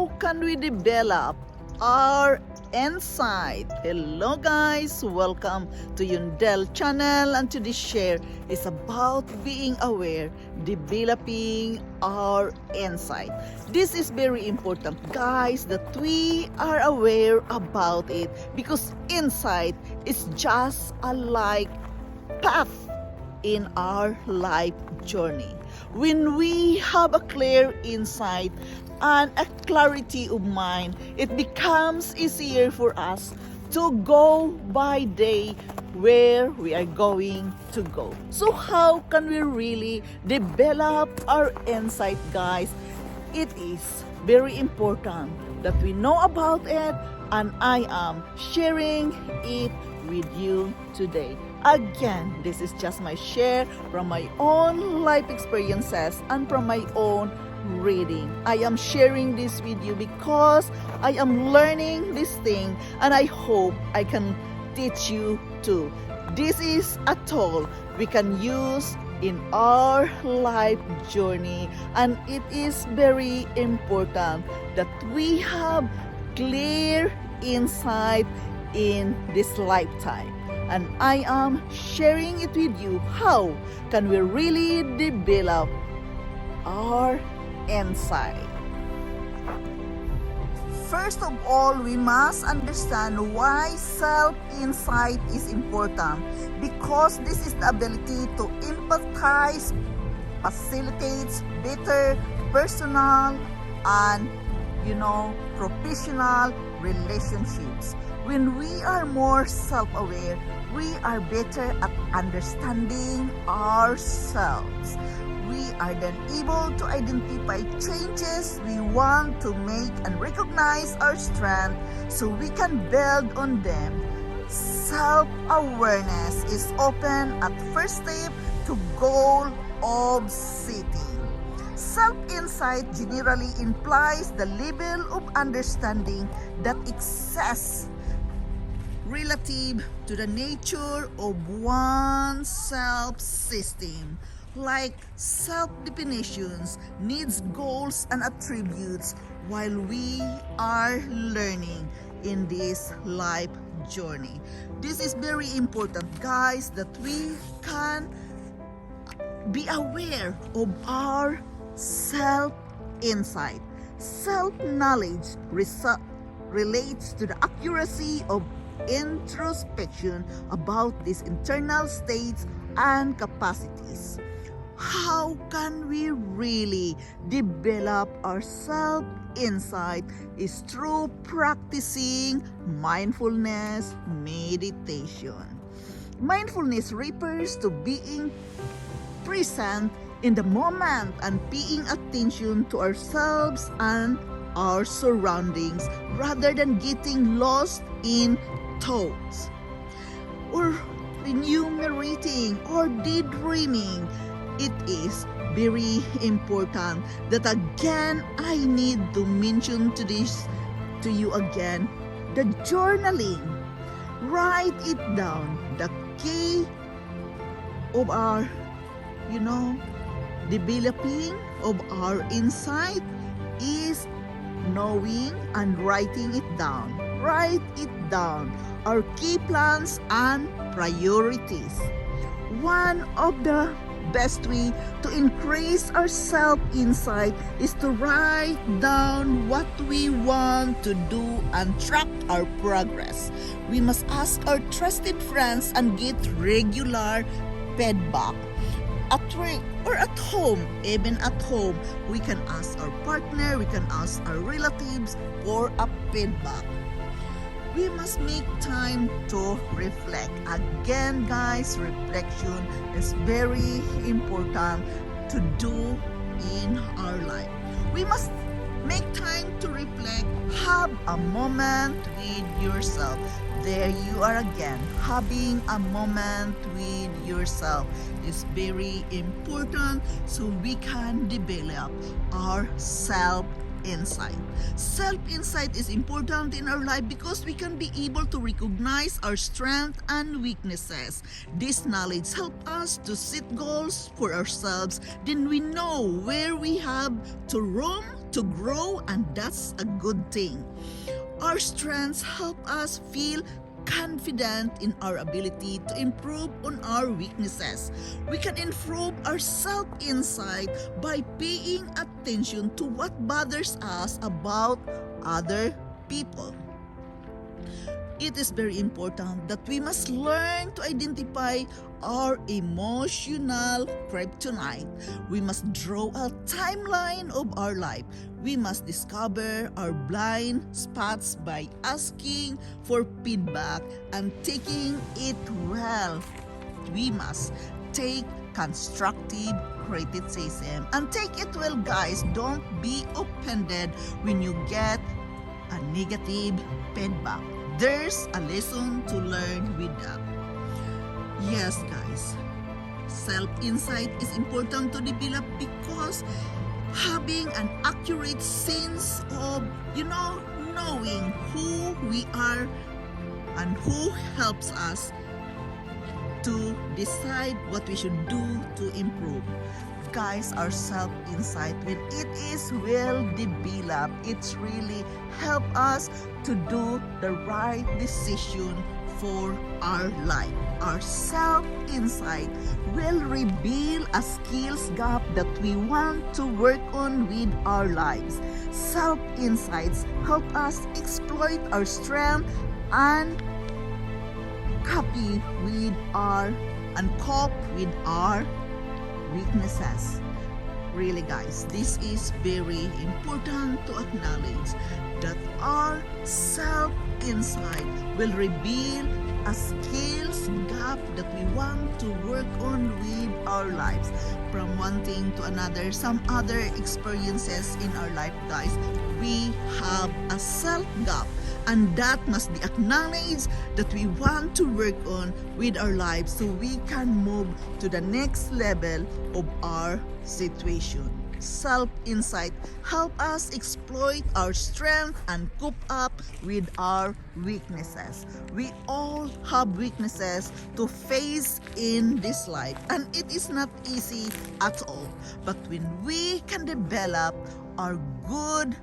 how can we develop our insight? Hello guys, welcome to Yundel channel, and today's share is about being aware, developing our insight. This is very important guys, that we are aware about it, because insight is just a like path in our life journey. When we have a clear insight and a clarity of mind, it becomes easier for us to go by day where we are going to go. So how can we really develop our insight guys? It is very important that we know about it, and I am sharing it with you today. Again, this is just my share from my own life experiences and from my own reading. I am sharing this with you because I am learning this thing, and I hope I can teach you too. This is a tool we can use in our life journey, and it is very important that we have clear insight in this lifetime. And I am sharing it with you how can we really develop our insight. First of all, we must understand why self-insight is important, because this is the ability to empathize, facilitates better personal and professional relationships. When we are more self-aware, we are better at understanding ourselves. We are then able to identify changes we want to make and recognize our strengths so we can build on them. Self-awareness is often at first step to goal of setting. Self-insight generally implies the level of understanding that exists relative to the nature of one's self-system, like self-definitions, needs, goals, and attributes, while we are learning in this life journey. This is very important, guys, that we can be aware of our self-insight. Self-knowledge relates to the accuracy of introspection about these internal states and capacities. How can we really develop our self-insight? Is through practicing mindfulness meditation. Mindfulness refers to being present in the moment and paying attention to ourselves and our surroundings, rather than getting lost in thoughts or enumerating or daydreaming. It is very important that again I need to mention to you again, the journaling. Write it down. The key of our developing of our insight is knowing and writing it down. Write it down. Our key plans and priorities. One of the best way to increase our self-insight is to write down what we want to do and track our progress. We must ask our trusted friends and get regular feedback. At work or at home, even at home, we can ask our partner, we can ask our relatives for a feedback. We must make time to reflect. Again, guys, reflection is very important to do in our life. We must make time to reflect. Have a moment with yourself. There you are again. Having a moment with yourself is very important so we can develop our self-insight. Self-insight is important in our life because we can be able to recognize our strengths and weaknesses. This knowledge helps us to set goals for ourselves. Then we know where we have to room to grow, and that's a good thing. Our strengths help us feel confident in our ability to improve on our weaknesses. We can improve our self-insight by paying attention to what bothers us about other people. It is very important that we must learn to identify our emotional kryptonite. We must draw a timeline of our life. We must discover our blind spots by asking for feedback and taking it well. We must take constructive criticism and take it well, guys. Don't be offended when you get a negative feedback. There's a lesson to learn with that. Yes, guys, self-insight is important to develop because having an accurate sense of, knowing who we are and who helps us to decide what we should do to improve. Guys, our self-insight, when it is well developed, it's really help us to do the right decision for our life. Our self-insight will reveal a skills gap that we want to work on with our lives. Self-insights help us exploit our strength and cope with our weaknesses. Really, guys, this is very important to acknowledge that our self-insight will reveal a skills gap that we want to work on with our lives. From one thing to another, some other experiences in our life, guys, we have a self gap, and that must be acknowledged that we want to work on with our lives so we can move to the next level of our situation. Self-insight help us exploit our strength and cope up with our weaknesses. We all have weaknesses to face in this life, and it is not easy at all. But when we can develop our good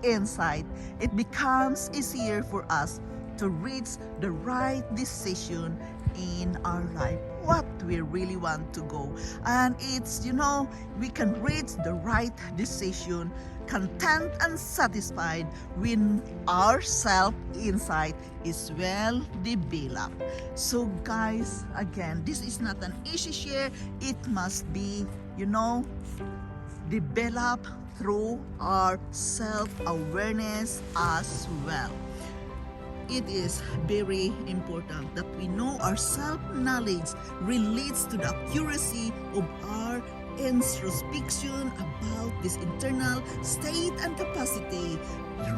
insight, it becomes easier for us to reach the right decision in our life, what we really want to go. And it's, we can reach the right decision content and satisfied when our self-insight is well developed. So guys, again, this is not an easy share. It must be, developed through our self-awareness as well. It is very important that we know our self-knowledge relates to the accuracy of our introspection about this internal state and capacity.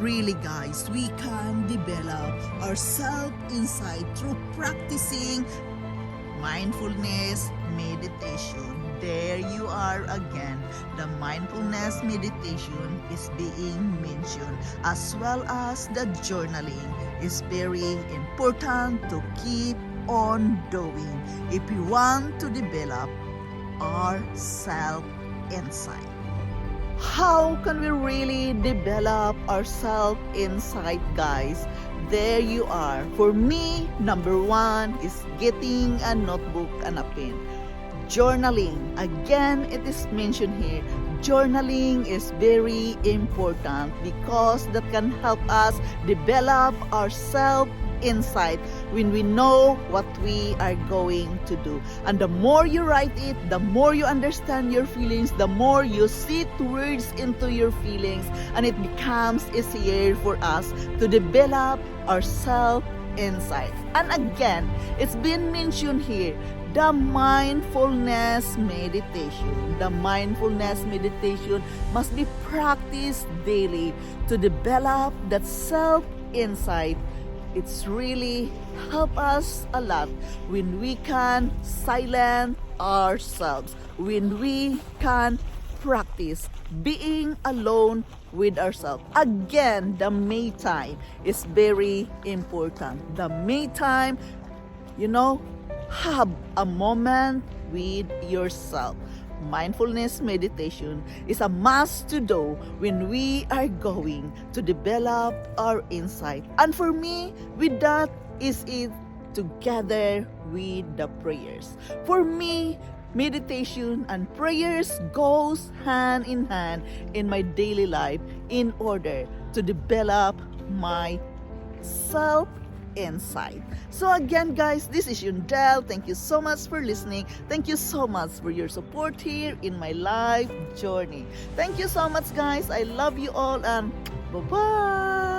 Really, guys, we can develop our self-insight through practicing mindfulness meditation. There you are again. The mindfulness meditation is being mentioned, as well as the journaling is very important to keep on doing if we want to develop our self-insight. How can we really develop our self-insight, guys? There you are. For me, number one is getting a notebook and a pen. Journaling, again, it is mentioned here. Journaling is very important because that can help us develop our self-insight when we know what we are going to do. And the more you write it, the more you understand your feelings, the more you see words into your feelings, and it becomes easier for us to develop our self-insight. And again, it's been mentioned here, the mindfulness meditation. The mindfulness meditation must be practiced daily to develop that self-insight. It's really help us a lot when we can silence ourselves, when we can practice being alone with ourselves. Again, the me time is very important. The me time, have a moment with yourself. mindfulness meditation is a must to do when we are going to develop our insight. And for me, with that is it together with the prayers. For me, meditation and prayers goes hand in hand in my daily life in order to develop my self-insight. So again, guys, this is Yundel. Thank you so much for listening. Thank you so much for your support here in my life journey. Thank you so much, guys. I love you all, and bye-bye.